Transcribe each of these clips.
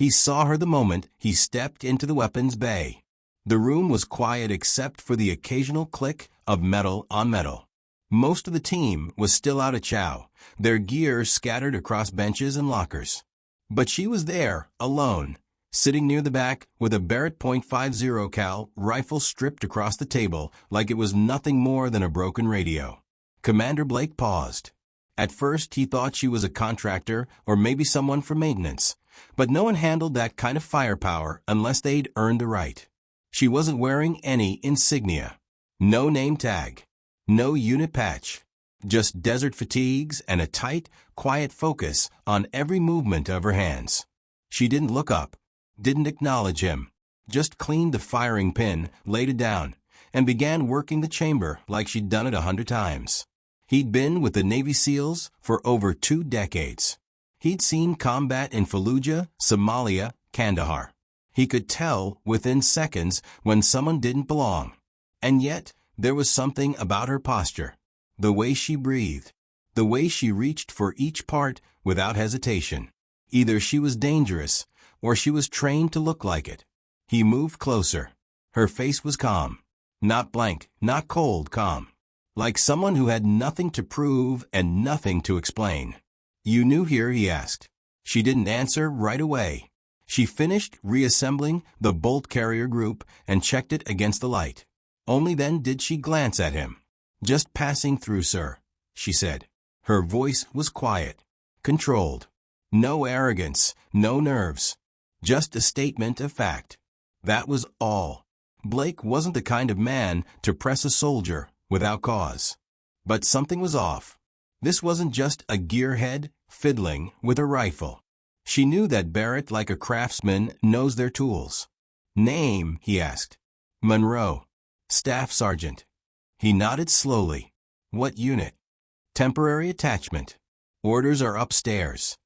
He saw her the moment he stepped into the weapons bay. The room was quiet except for the occasional click of metal on metal. Most of the team was still out of chow, their gear scattered across benches and lockers. But she was there, alone, sitting near the back with a Barrett .50 cal rifle stripped across the table like it was nothing more than a broken radio. Commander Blake paused. At first he thought she was a contractor or maybe someone for maintenance, but no one handled that kind of firepower unless they'd earned the right. She wasn't wearing any insignia. No name tag. No unit patch. Just desert fatigues and a tight, quiet focus on every movement of her hands. She didn't look up, didn't acknowledge him, just cleaned the firing pin, laid it down, and began working the chamber like she'd done it 100 times. He'd been with the Navy SEALs for over 2 decades. He'd seen combat in Fallujah, Somalia, Kandahar. He could tell within seconds when someone didn't belong. And yet, there was something about her posture, the way she breathed, the way she reached for each part without hesitation. Either she was dangerous, or she was trained to look like it. He moved closer. Her face was calm. Not blank, not cold calm. Like someone who had nothing to prove and nothing to explain. "You new here?" he asked. She didn't answer right away. She finished reassembling the bolt carrier group and checked it against the light. Only then did she glance at him. "Just passing through, sir," she said. Her voice was quiet, controlled. No arrogance, no nerves. Just a statement of fact. That was all. Blake wasn't the kind of man to press a soldier without cause. But something was off. This wasn't just a gearhead fiddling with a rifle. She knew that Barrett, like a craftsman, knows their tools. "Name?" he asked. "Monroe. Staff Sergeant." He nodded slowly. "What unit?" "Temporary attachment. Orders are upstairs."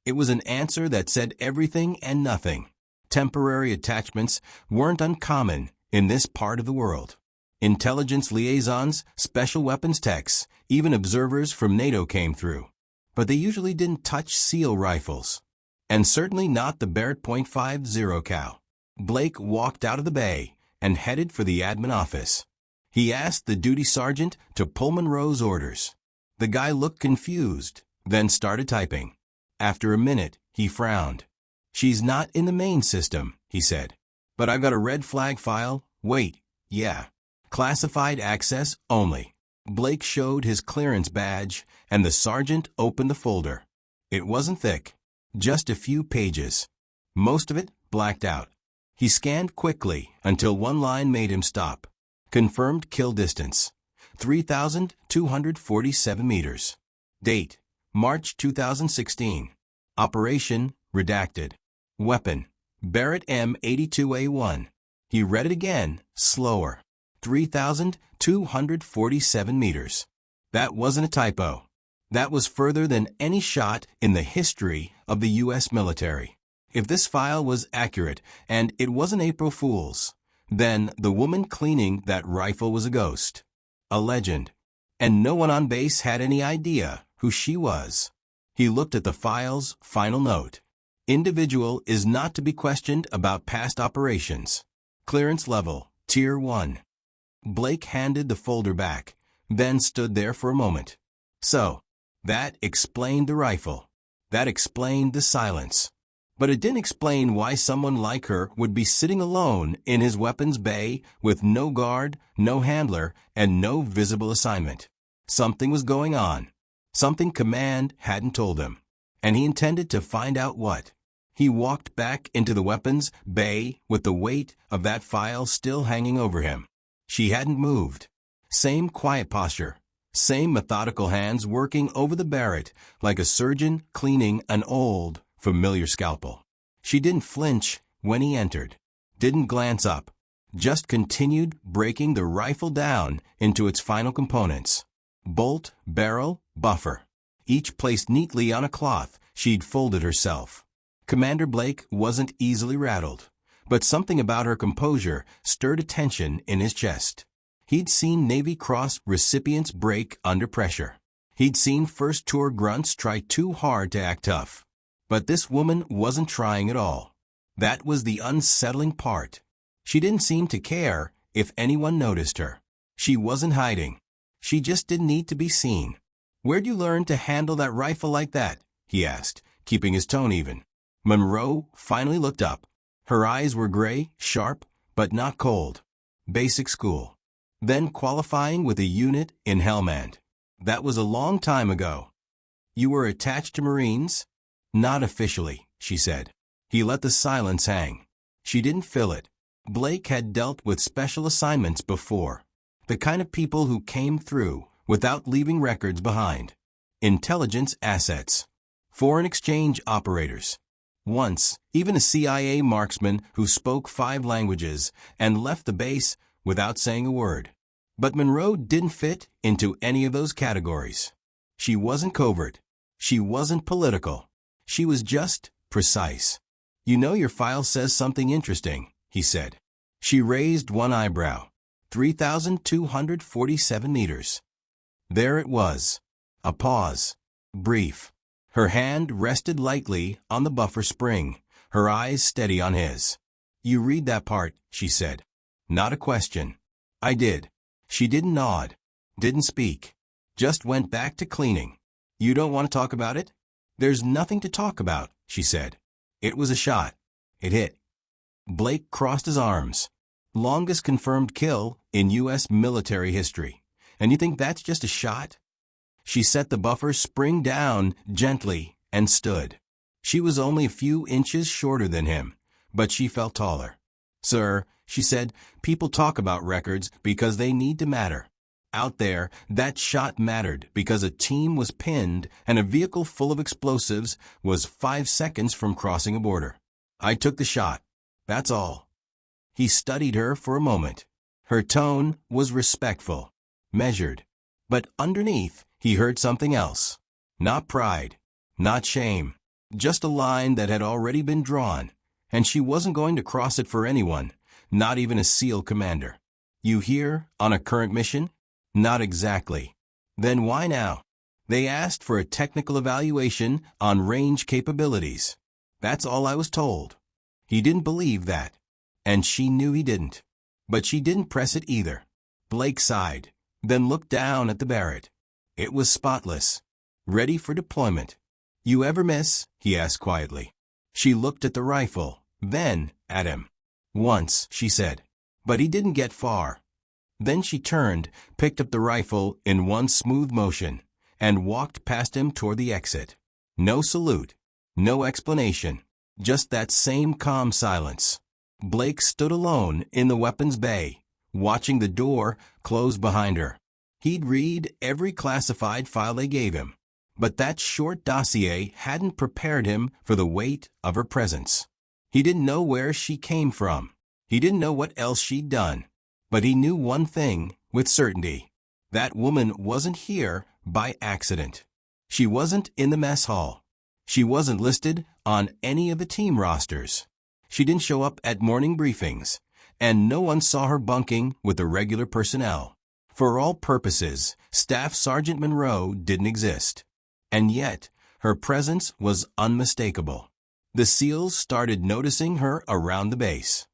It was an answer that said everything and nothing. Temporary attachments weren't uncommon in this part of the world. Intelligence liaisons, special weapons techs, even observers from NATO came through. But they usually didn't touch SEAL rifles. And certainly not the Barrett .50 cal. Blake walked out of the bay and headed for the admin office. He asked the duty sergeant to pull Monroe's orders. The guy looked confused, then started typing. After a minute, he frowned. "She's not in the main system," he said. "But I've got a red flag file. Wait, yeah. Classified access only." Blake showed his clearance badge, and the sergeant opened the folder. It wasn't thick. Just a few pages. Most of it blacked out. He scanned quickly until one line made him stop. Confirmed kill distance. 3,247 meters. Date: March 2016. Operation: redacted. Weapon: Barrett M82A1. He read it again, slower. 3,247 meters. That wasn't a typo. That was further than any shot in the history of the U.S. military. If this file was accurate, and it wasn't April Fool's, then the woman cleaning that rifle was a ghost. A legend. And no one on base had any idea who she was. He looked at the file's final note. Individual is not to be questioned about past operations. Clearance level, Tier 1. Blake handed the folder back, then stood there for a moment. So, that explained the rifle. That explained the silence. But it didn't explain why someone like her would be sitting alone in his weapons bay with no guard, no handler, and no visible assignment. Something was going on. Something command hadn't told him. And he intended to find out what. He walked back into the weapons bay with the weight of that file still hanging over him. She hadn't moved. Same quiet posture. Same methodical hands working over the Barrett like a surgeon cleaning an old, familiar scalpel. She didn't flinch when he entered. Didn't glance up. Just continued breaking the rifle down into its final components. Bolt, barrel, buffer. Each placed neatly on a cloth she'd folded herself. Commander Blake wasn't easily rattled, but something about her composure stirred a tension in his chest. He'd seen Navy Cross recipients break under pressure. He'd seen first tour grunts try too hard to act tough. But this woman wasn't trying at all. That was the unsettling part. She didn't seem to care if anyone noticed her. She wasn't hiding. She just didn't need to be seen. "Where'd you learn to handle that rifle like that?" he asked, keeping his tone even. Monroe finally looked up. Her eyes were gray, sharp, but not cold. "Basic school. Then qualifying with a unit in Helmand. That was a long time ago." "You were attached to Marines?" "Not officially," she said. He let the silence hang. She didn't fill it. Blake had dealt with special assignments before. The kind of people who came through without leaving records behind. Intelligence assets. Foreign exchange operators. Once, even a CIA marksman who spoke 5 languages and left the base without saying a word. But Monroe didn't fit into any of those categories. She wasn't covert. She wasn't political. She was just precise. "You know your file says something interesting," he said. She raised one eyebrow. 3,247 meters. There it was. A pause. Brief. Her hand rested lightly on the buffer spring, her eyes steady on his. "You read that part," she said. Not a question. "I did." She didn't nod. Didn't speak. Just went back to cleaning. "You don't want to talk about it?" "There's nothing to talk about," she said. "It was a shot. It hit." Blake crossed his arms. "Longest confirmed kill in U.S. military history. And you think that's just a shot?" She set the buffer spring down gently and stood. She was only a few inches shorter than him, but she felt taller. "Sir," she said, "people talk about records because they need to matter. Out there, that shot mattered because a team was pinned and a vehicle full of explosives was 5 seconds from crossing a border. I took the shot. That's all." He studied her for a moment. Her tone was respectful, measured. But underneath, he heard something else. Not pride, not shame, just a line that had already been drawn, and she wasn't going to cross it for anyone, not even a SEAL commander. "You here on a current mission?" "Not exactly." "Then why now?" "They asked for a technical evaluation on range capabilities. That's all I was told." He didn't believe that, and she knew he didn't. But she didn't press it either. Blake sighed, then looked down at the Barrett. It was spotless, ready for deployment. "You ever miss?" he asked quietly. She looked at the rifle, then at him. "Once," she said. But he didn't get far. Then she turned, picked up the rifle in one smooth motion, and walked past him toward the exit. No salute, no explanation, just that same calm silence. Blake stood alone in the weapons bay, watching the door close behind her. He'd read every classified file they gave him, but that short dossier hadn't prepared him for the weight of her presence. He didn't know where she came from. He didn't know what else she'd done. But he knew one thing with certainty. That woman wasn't here by accident. She wasn't in the mess hall. She wasn't listed on any of the team rosters. She didn't show up at morning briefings, and no one saw her bunking with the regular personnel. For all purposes, Staff Sergeant Monroe didn't exist. And yet, her presence was unmistakable. The SEALs started noticing her around the base.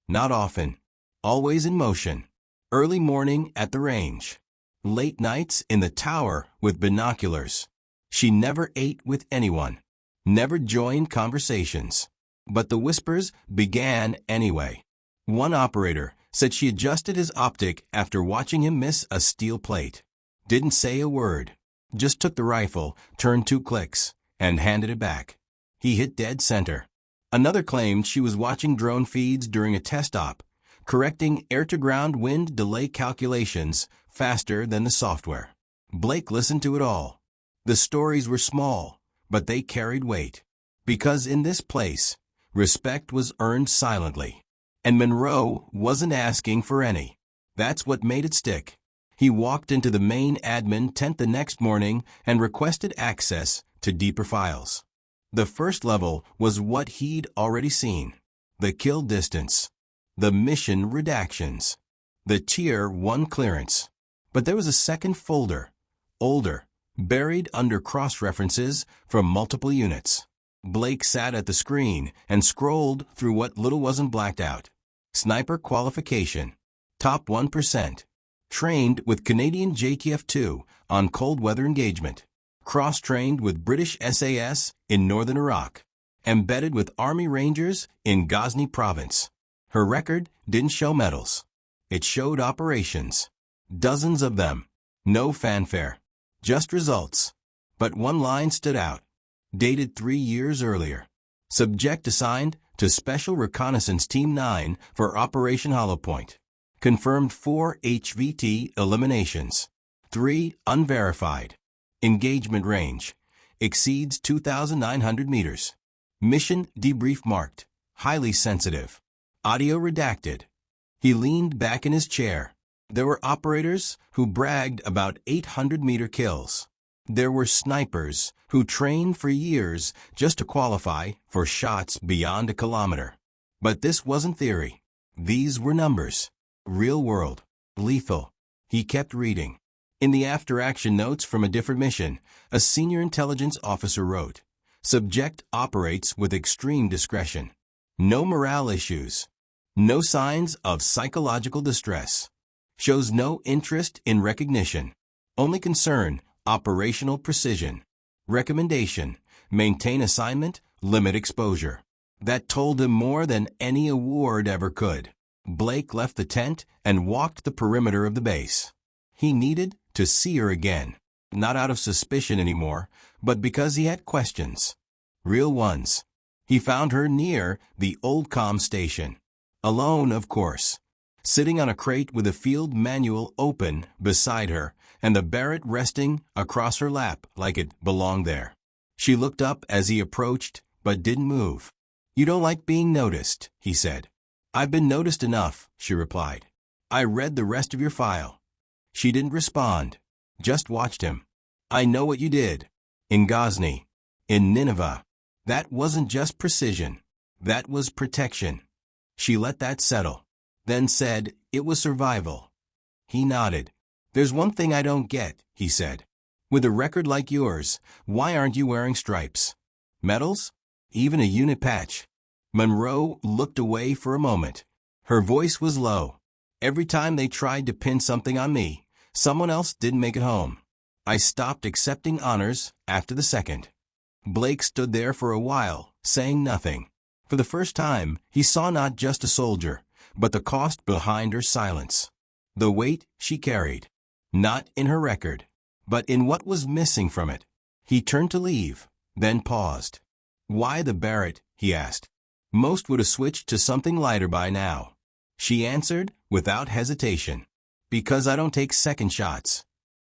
Not often. Always in motion. Early morning at the range. Late nights in the tower with binoculars. She never ate with anyone. Never joined conversations. But the whispers began anyway. One operator said she adjusted his optic after watching him miss a steel plate. Didn't say a word. Just took the rifle, turned 2 clicks, and handed it back. He hit dead center. Another claimed she was watching drone feeds during a test op, correcting air-to-ground wind delay calculations faster than the software. Blake listened to it all. The stories were small, but they carried weight. Because in this place, respect was earned silently. And Monroe wasn't asking for any. That's what made it stick. He walked into the main admin tent the next morning and requested access to deeper files. The first level was what he'd already seen. The kill distance. The mission redactions. The Tier 1 clearance. But there was a second folder, older, buried under cross-references from multiple units. Blake sat at the screen and scrolled through what little wasn't blacked out. Sniper qualification. Top 1%. Trained with Canadian JTF-2 on cold weather engagement. Cross-trained with British SAS in northern Iraq. Embedded with Army Rangers in Ghazni province. Her record didn't show medals. It showed operations. Dozens of them. No fanfare. Just results. But one line stood out. Dated 3 years earlier. Subject assigned to Special Reconnaissance Team 9 for Operation Hollowpoint. Confirmed 4 HVT eliminations. 3 unverified. Engagement range. Exceeds 2,900 meters. Mission debrief marked. Highly sensitive. Audio redacted. He leaned back in his chair. There were operators who bragged about 800-meter kills. There were snipers who trained for years just to qualify for shots beyond a kilometer. But this wasn't theory. These were numbers. Real world. Lethal. He kept reading. In the after-action notes from a different mission, a senior intelligence officer wrote, "Subject operates with extreme discretion. No morale issues. No signs of psychological distress. Shows no interest in recognition. Only concern, operational precision. Recommendation, maintain assignment, limit exposure." That told him more than any award ever could. Blake left the tent and walked the perimeter of the base. He needed to see her again. Not out of suspicion anymore, but because he had questions. Real ones. He found her near the old comm station. Alone, of course. Sitting on a crate with a field manual open beside her and the Barrett resting across her lap like it belonged there. She looked up as he approached, but didn't move. "You don't like being noticed," he said. "I've been noticed enough," she replied. "I read the rest of your file." She didn't respond, just watched him. "I know what you did. In Ghazni. In Nineveh. That wasn't just precision. That was protection." She let that settle, then said it was survival. He nodded. "There's one thing I don't get," he said. "With a record like yours, why aren't you wearing stripes? Medals? Even a unit patch?" Monroe looked away for a moment. Her voice was low. "Every time they tried to pin something on me, someone else didn't make it home. I stopped accepting honors after the second." Blake stood there for a while, saying nothing. For the first time, he saw not just a soldier, but the cost behind her silence. The weight she carried. Not in her record, but in what was missing from it. He turned to leave, then paused. "Why the Barrett?" he asked. "Most would have switched to something lighter by now." She answered without hesitation. "Because I don't take second shots."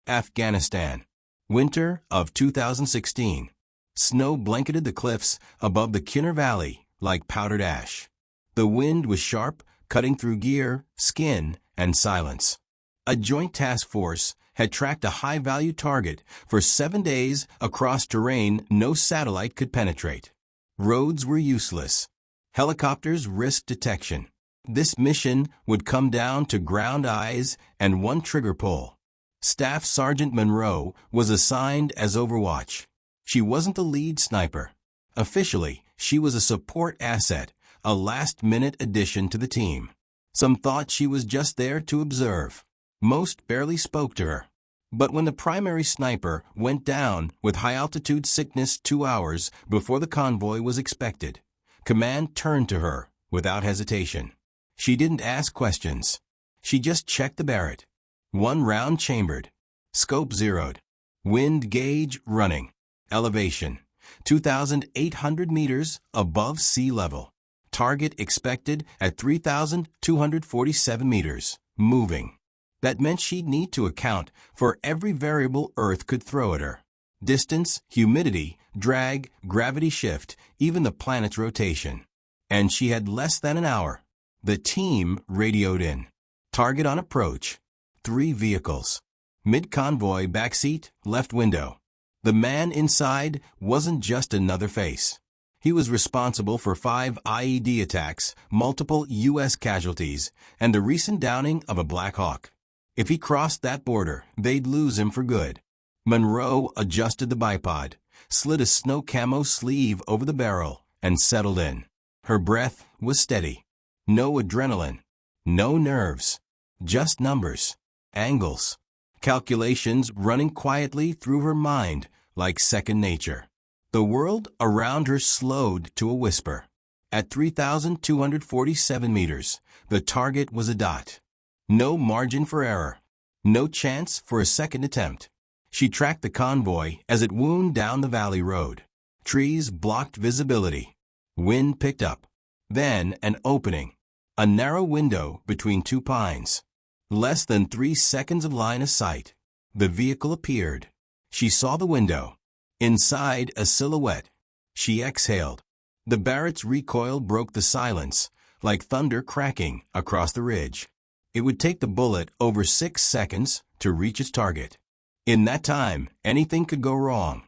Afghanistan. Winter of 2016. Snow blanketed the cliffs above the Kinner Valley like powdered ash. The wind was sharp, cutting through gear, skin, and silence. A joint task force had tracked a high-value target for 7 days across terrain no satellite could penetrate. Roads were useless. Helicopters risked detection. This mission would come down to ground eyes and one trigger pull. Staff Sergeant Monroe was assigned as Overwatch. She wasn't the lead sniper. Officially, she was a support asset, a last-minute addition to the team. Some thought she was just there to observe. Most barely spoke to her. But when the primary sniper went down with high-altitude sickness 2 hours before the convoy was expected, command turned to her without hesitation. She didn't ask questions. She just checked the Barrett. 1 round chambered. Scope zeroed. Wind gauge running. Elevation. 2,800 meters above sea level. Target expected at 3,247 meters. Moving. That meant she'd need to account for every variable Earth could throw at her. Distance, humidity, drag, gravity shift, even the planet's rotation. And she had less than an hour. The team radioed in. Target on approach. 3 vehicles. Mid-convoy backseat, left window. The man inside wasn't just another face. He was responsible for 5 IED attacks, multiple U.S. casualties, and the recent downing of a Black Hawk. If he crossed that border, they'd lose him for good. Monroe adjusted the bipod, slid a snow camo sleeve over the barrel, and settled in. Her breath was steady. No adrenaline. No nerves. Just numbers. Angles. Calculations running quietly through her mind like second nature. The world around her slowed to a whisper. At 3,247 meters, the target was a dot. No margin for error. No chance for a second attempt. She tracked the convoy as it wound down the valley road. Trees blocked visibility. Wind picked up. Then an opening. A narrow window between two pines. Less than 3 seconds of line of sight. The vehicle appeared. She saw the window. Inside, a silhouette. She exhaled. The Barrett's recoil broke the silence, like thunder cracking across the ridge. It would take the bullet over 6 seconds to reach its target. In that time, anything could go wrong.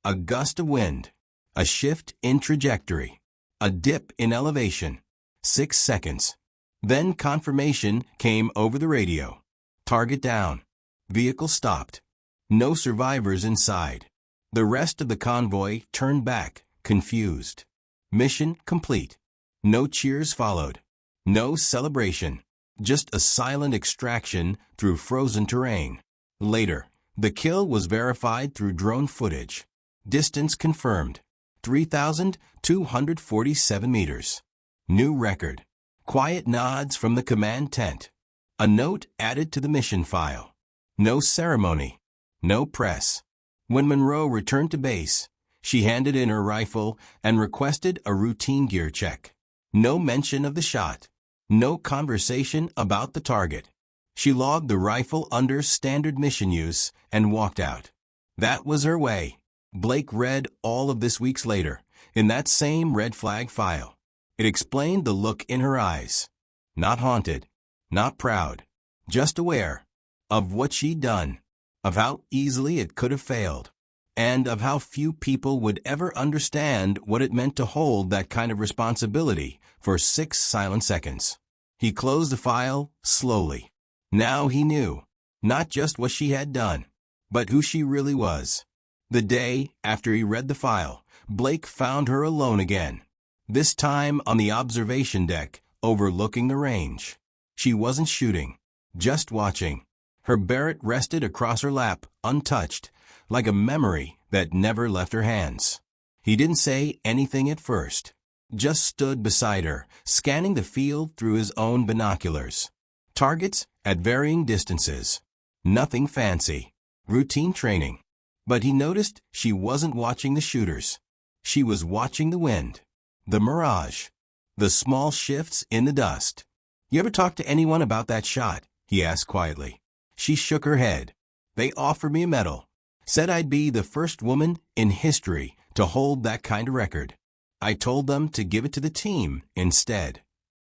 A gust of wind. A shift in trajectory. A dip in elevation. 6 seconds. Then confirmation came over the radio. Target down. Vehicle stopped. No survivors inside. The rest of the convoy turned back, confused. Mission complete. No cheers followed. No celebration. Just a silent extraction through frozen terrain. Later, the kill was verified through drone footage. Distance confirmed. 3,247 meters. New record. Quiet nods from the command tent. A note added to the mission file. No ceremony. No press. When Monroe returned to base, she handed in her rifle and requested a routine gear check. No mention of the shot. No conversation about the target. She logged the rifle under standard mission use and walked out. That was her way. Blake read all of this weeks later, in that same red flag file. It explained the look in her eyes. Not haunted. Not proud. Just aware of what she'd done. Of how easily it could have failed. And of how few people would ever understand what it meant to hold that kind of responsibility for 6 silent seconds. He closed the file slowly. Now he knew, not just what she had done, but who she really was. The day after he read the file, Blake found her alone again. This time on the observation deck, overlooking the range. She wasn't shooting, just watching. Her Barrett rested across her lap, untouched, like a memory that never left her hands. He didn't say anything at first, just stood beside her, scanning the field through his own binoculars. Targets at varying distances. Nothing fancy. Routine training. But he noticed she wasn't watching the shooters. She was watching the wind. The mirage. The small shifts in the dust. "You ever talk to anyone about that shot?" he asked quietly. She shook her head. "They offered me a medal. Said I'd be the first woman in history to hold that kind of record. I told them to give it to the team instead."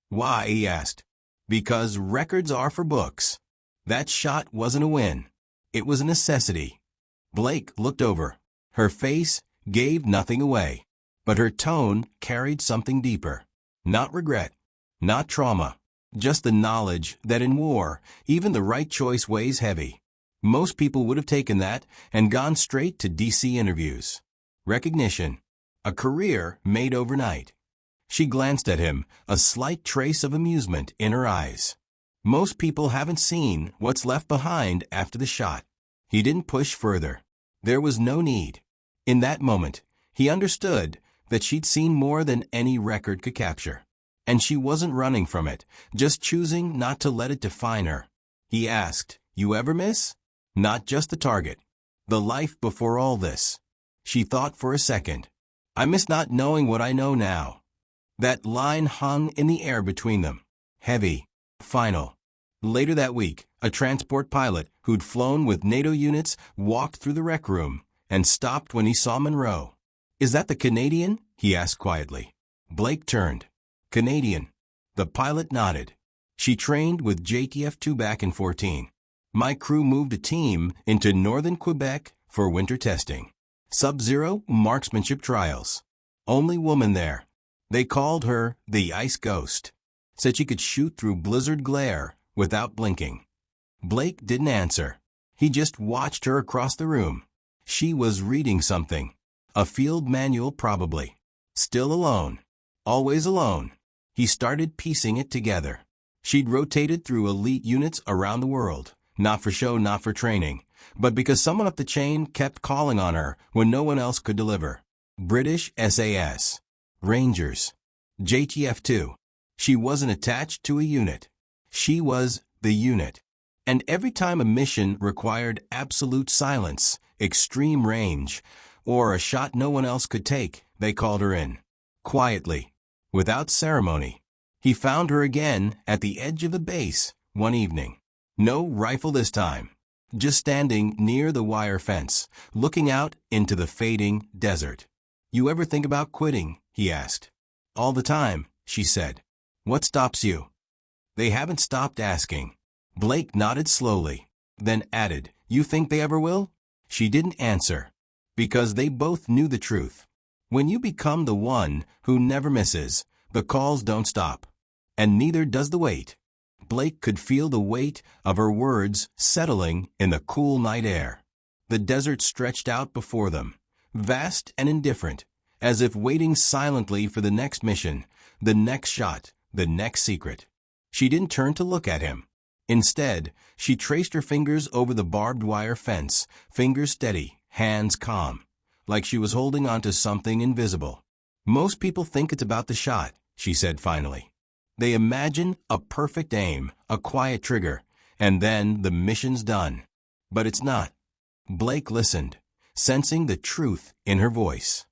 "Why?" he asked. "Because records are for books. That shot wasn't a win. It was a necessity." Blake looked over. Her face gave nothing away, but her tone carried something deeper. Not regret, not trauma, just the knowledge that in war, even the right choice weighs heavy. Most people would have taken that and gone straight to DC interviews. Recognition. A career made overnight. She glanced at him, a slight trace of amusement in her eyes. Most people haven't seen what's left behind after the shot. He didn't push further. There was no need. In that moment, he understood that she'd seen more than any record could capture. And she wasn't running from it, just choosing not to let it define her. He asked, "You ever miss?" Not just the target. The life before all this. She thought for a second. "I miss not knowing what I know now." That line hung in the air between them. Heavy. Final. Later that week, a transport pilot who'd flown with NATO units walked through the rec room and stopped when he saw Monroe. "Is that the Canadian?" he asked quietly. Blake turned. "Canadian." The pilot nodded. "She trained with JTF-2 back in 14. My crew moved a team into northern Quebec for winter testing. Sub-zero marksmanship trials. Only woman there. They called her the Ice Ghost. Said she could shoot through blizzard glare without blinking." Blake didn't answer. He just watched her across the room. She was reading something. A field manual probably. Still alone. Always alone. He started piecing it together. She'd rotated through elite units around the world, not for show, not for training, but because someone up the chain kept calling on her when no one else could deliver. British SAS. Rangers. JTF-2. She wasn't attached to a unit. She was the unit. And every time a mission required absolute silence, extreme range, or a shot no one else could take, they called her in. Quietly. Without ceremony. He found her again at the edge of the base one evening. No rifle this time. Just standing near the wire fence, looking out into the fading desert. "You ever think about quitting?" he asked. "All the time," she said. "What stops you?" "They haven't stopped asking." Blake nodded slowly, then added, "You think they ever will?" She didn't answer, because they both knew the truth. When you become the one who never misses, the calls don't stop. And neither does the wait. Blake could feel the weight of her words settling in the cool night air. The desert stretched out before them, vast and indifferent, as if waiting silently for the next mission, the next shot, the next secret. She didn't turn to look at him. Instead, she traced her fingers over the barbed wire fence, fingers steady, hands calm, like she was holding onto something invisible. "Most people think it's about the shot," she said finally. "They imagine a perfect aim, a quiet trigger, and then the mission's done. But it's not." Blake listened, sensing the truth in her voice.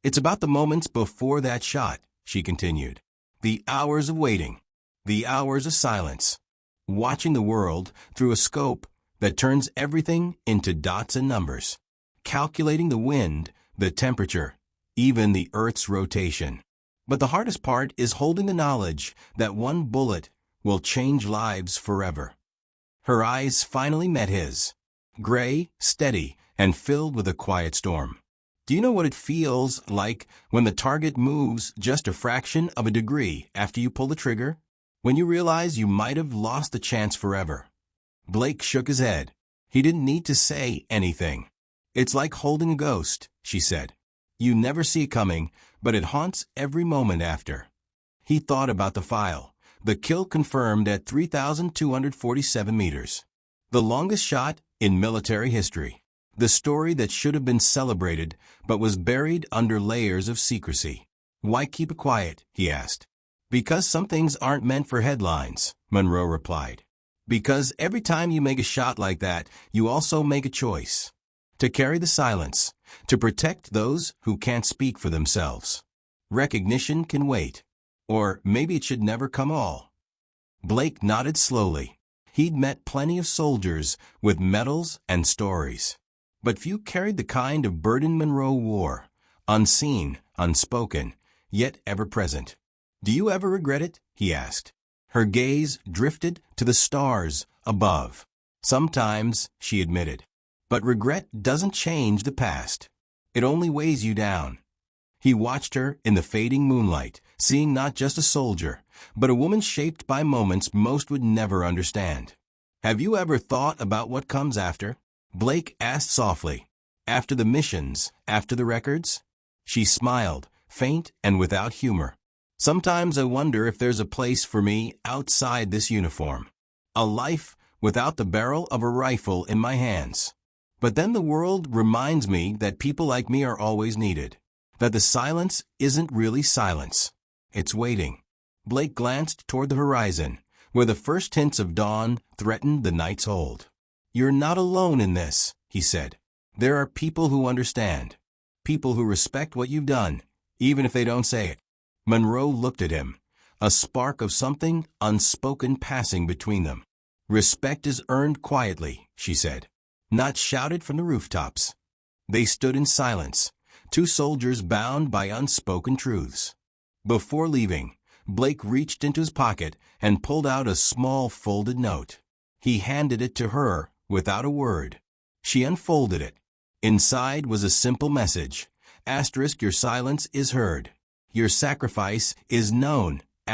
"It's about the moments before that shot," she continued. "The hours of waiting, the hours of silence, watching the world through a scope that turns everything into dots and numbers, calculating the wind, the temperature, even the Earth's rotation. But the hardest part is holding the knowledge that one bullet will change lives forever." Her eyes finally met his, gray, steady, and filled with a quiet storm. "Do you know what it feels like when the target moves just a fraction of a degree after you pull the trigger? When you realize you might have lost the chance forever?" Blake shook his head. He didn't need to say anything. "It's like holding a ghost," she said. "You never see it coming, but it haunts every moment after." He thought about the file. The kill confirmed at 3,247 meters. The longest shot in military history. The story that should have been celebrated, but was buried under layers of secrecy. "Why keep it quiet?" he asked. "Because some things aren't meant for headlines," Monroe replied. "Because every time you make a shot like that, you also make a choice. To carry the silence, to protect those who can't speak for themselves. Recognition can wait. Or maybe it should never come all." Blake nodded slowly. He'd met plenty of soldiers with medals and stories. But few carried the kind of burden Monroe wore, unseen, unspoken, yet ever present. "Do you ever regret it?" he asked. Her gaze drifted to the stars above. "Sometimes," she admitted. "But regret doesn't change the past. It only weighs you down." He watched her in the fading moonlight, seeing not just a soldier, but a woman shaped by moments most would never understand. "Have you ever thought about what comes after?" Blake asked softly. "After the missions, after the records?" She smiled, faint and without humor. "Sometimes I wonder if there's a place for me outside this uniform. A life without the barrel of a rifle in my hands. But then the world reminds me that people like me are always needed. That the silence isn't really silence. It's waiting." Blake glanced toward the horizon, where the first hints of dawn threatened the night's hold. "You're not alone in this," he said. "There are people who understand. People who respect what you've done, even if they don't say it." Monroe looked at him, a spark of something unspoken passing between them. "Respect is earned quietly," she said, "not shouted from the rooftops." They stood in silence, two soldiers bound by unspoken truths. Before leaving, Blake reached into his pocket and pulled out a small folded note. He handed it to her without a word. She unfolded it. Inside was a simple message. * Your silence is heard. Your sacrifice is known. *.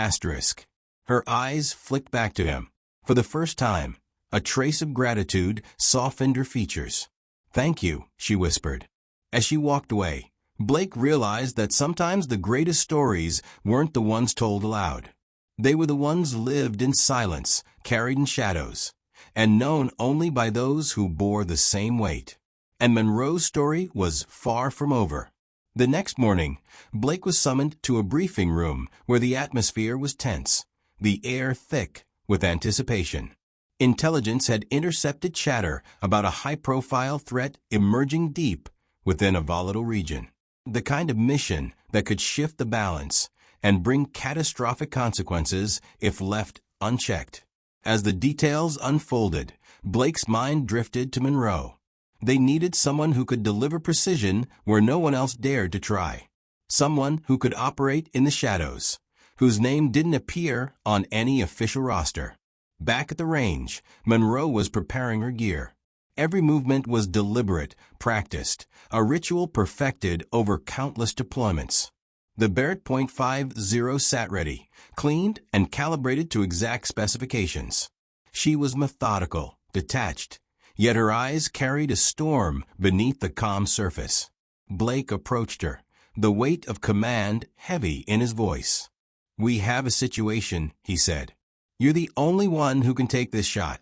Her eyes flicked back to him. For the first time, a trace of gratitude softened her features. "Thank you," she whispered. As she walked away, Blake realized that sometimes the greatest stories weren't the ones told aloud. They were the ones lived in silence, carried in shadows, and known only by those who bore the same weight. And Monroe's story was far from over. The next morning, Blake was summoned to a briefing room where the atmosphere was tense, the air thick with anticipation. Intelligence had intercepted chatter about a high-profile threat emerging deep within a volatile region. The kind of mission that could shift the balance and bring catastrophic consequences if left unchecked. As the details unfolded, Blake's mind drifted to Monroe. They needed someone who could deliver precision where no one else dared to try. Someone who could operate in the shadows, whose name didn't appear on any official roster. Back at the range, Monroe was preparing her gear. Every movement was deliberate, practiced, a ritual perfected over countless deployments. The Barrett .50 sat ready, cleaned and calibrated to exact specifications. She was methodical, detached, yet her eyes carried a storm beneath the calm surface. Blake approached her, the weight of command heavy in his voice. "We have a situation," he said. "You're the only one who can take this shot."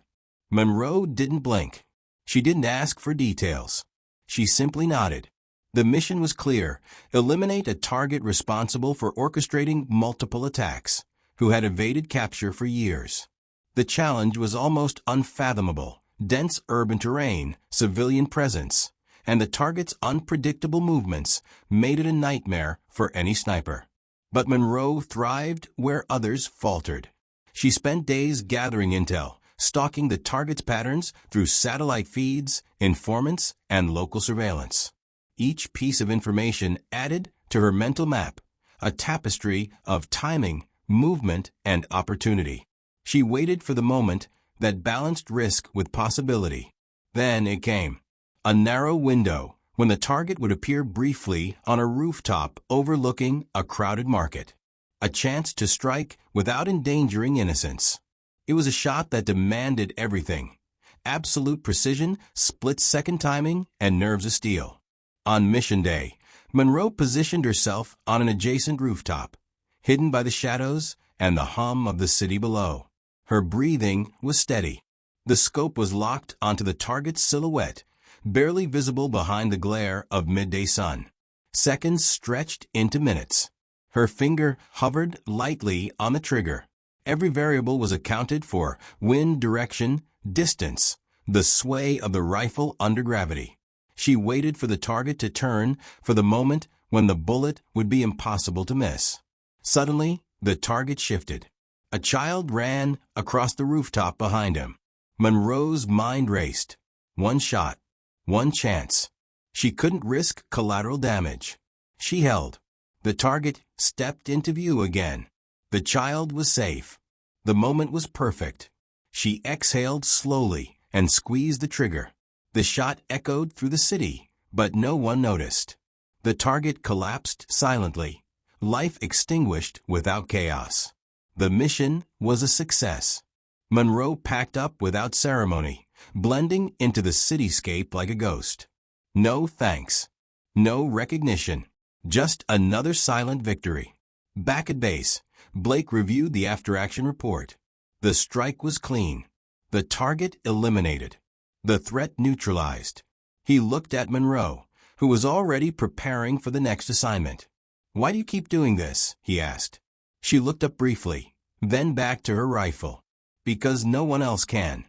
Monroe didn't blink. She didn't ask for details. She simply nodded. The mission was clear: eliminate a target responsible for orchestrating multiple attacks, who had evaded capture for years. The challenge was almost unfathomable: dense urban terrain, civilian presence, and the target's unpredictable movements made it a nightmare for any sniper. But Monroe thrived where others faltered. She spent days gathering intel, stalking the target's patterns through satellite feeds, informants, and local surveillance. Each piece of information added to her mental map, a tapestry of timing, movement, and opportunity. She waited for the moment that balanced risk with possibility. Then it came. A narrow window when the target would appear briefly on a rooftop overlooking a crowded market. A chance to strike without endangering innocence. It was a shot that demanded everything: absolute precision, split-second timing, and nerves of steel. On mission day, Monroe positioned herself on an adjacent rooftop, hidden by the shadows and the hum of the city below. Her breathing was steady. The scope was locked onto the target's silhouette, barely visible behind the glare of midday sun. Seconds stretched into minutes. Her finger hovered lightly on the trigger. Every variable was accounted for: wind direction, distance, the sway of the rifle under gravity. She waited for the target to turn, for the moment when the bullet would be impossible to miss. Suddenly, the target shifted. A child ran across the rooftop behind him. Monroe's mind raced. One shot. One chance. She couldn't risk collateral damage. She held. The target stepped into view again. The child was safe. The moment was perfect. She exhaled slowly and squeezed the trigger. The shot echoed through the city, but no one noticed. The target collapsed silently, life extinguished without chaos. The mission was a success. Monroe packed up without ceremony, blending into the cityscape like a ghost. No thanks. No recognition. Just another silent victory. Back at base, Blake reviewed the after-action report. The strike was clean. The target eliminated. The threat neutralized. He looked at Monroe, who was already preparing for the next assignment. "Why do you keep doing this?" he asked. She looked up briefly, then back to her rifle. "Because no one else can."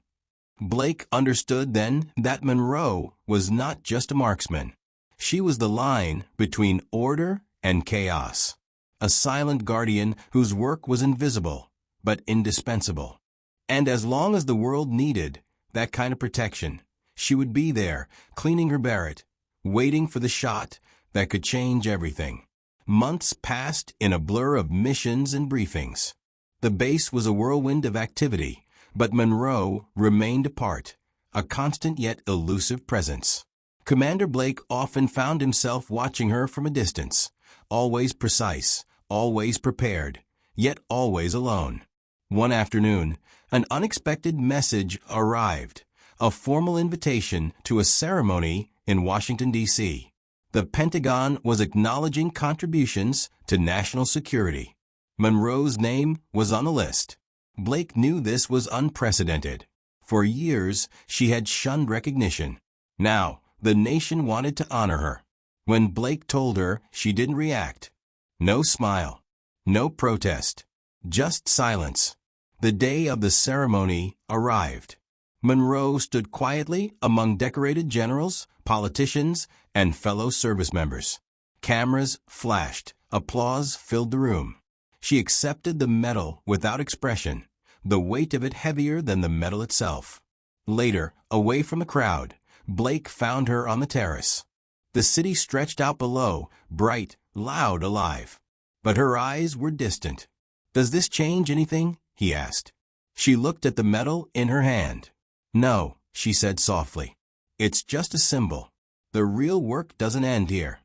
Blake understood then that Monroe was not just a marksman. She was the line between order and chaos. A silent guardian whose work was invisible, but indispensable. And as long as the world needed that kind of protection, she would be there, cleaning her Barrett, waiting for the shot that could change everything. Months passed in a blur of missions and briefings. The base was a whirlwind of activity, but Monroe remained apart, a constant yet elusive presence. Commander Blake often found himself watching her from a distance, always precise, always prepared, yet always alone. One afternoon, an unexpected message arrived, a formal invitation to a ceremony in Washington, D.C. The Pentagon was acknowledging contributions to national security. Monroe's name was on the list. Blake knew this was unprecedented. For years, she had shunned recognition. Now, the nation wanted to honor her. When Blake told her, she didn't react. No smile. No protest. Just silence. The day of the ceremony arrived. Monroe stood quietly among decorated generals, politicians, and fellow service members. Cameras flashed. Applause filled the room. She accepted the medal without expression, the weight of it heavier than the medal itself. Later, away from the crowd, Blake found her on the terrace. The city stretched out below, bright, loud, alive. But her eyes were distant. "Does this change anything?" he asked. She looked at the medal in her hand. "No," she said softly. "It's just a symbol. The real work doesn't end here."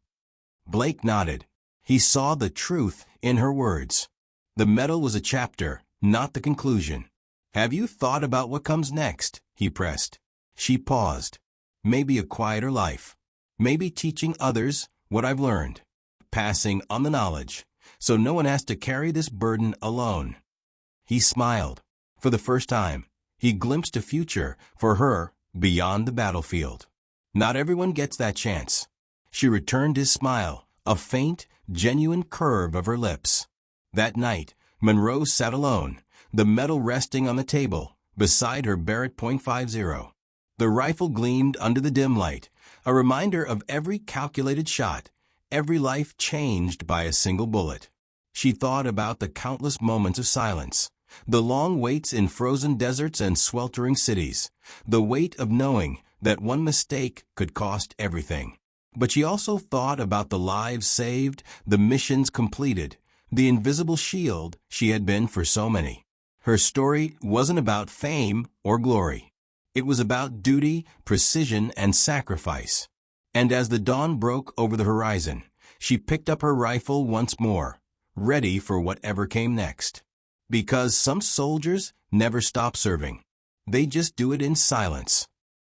Blake nodded. He saw the truth in her words. The medal was a chapter, not the conclusion. "Have you thought about what comes next?" he pressed. She paused. "Maybe a quieter life. Maybe teaching others what I've learned. Passing on the knowledge, so no one has to carry this burden alone." He smiled. For the first time, he glimpsed a future for her beyond the battlefield. Not everyone gets that chance. She returned his smile, a faint, genuine curve of her lips. That night, Monroe sat alone, the medal resting on the table, beside her Barrett .50. The rifle gleamed under the dim light, a reminder of every calculated shot, every life changed by a single bullet. She thought about the countless moments of silence, the long waits in frozen deserts and sweltering cities, the weight of knowing that one mistake could cost everything. But she also thought about the lives saved, the missions completed, the invisible shield she had been for so many. Her story wasn't about fame or glory. It was about duty, precision, and sacrifice. And as the dawn broke over the horizon, she picked up her rifle once more, ready for whatever came next. Because some soldiers never stop serving. They just do it in silence.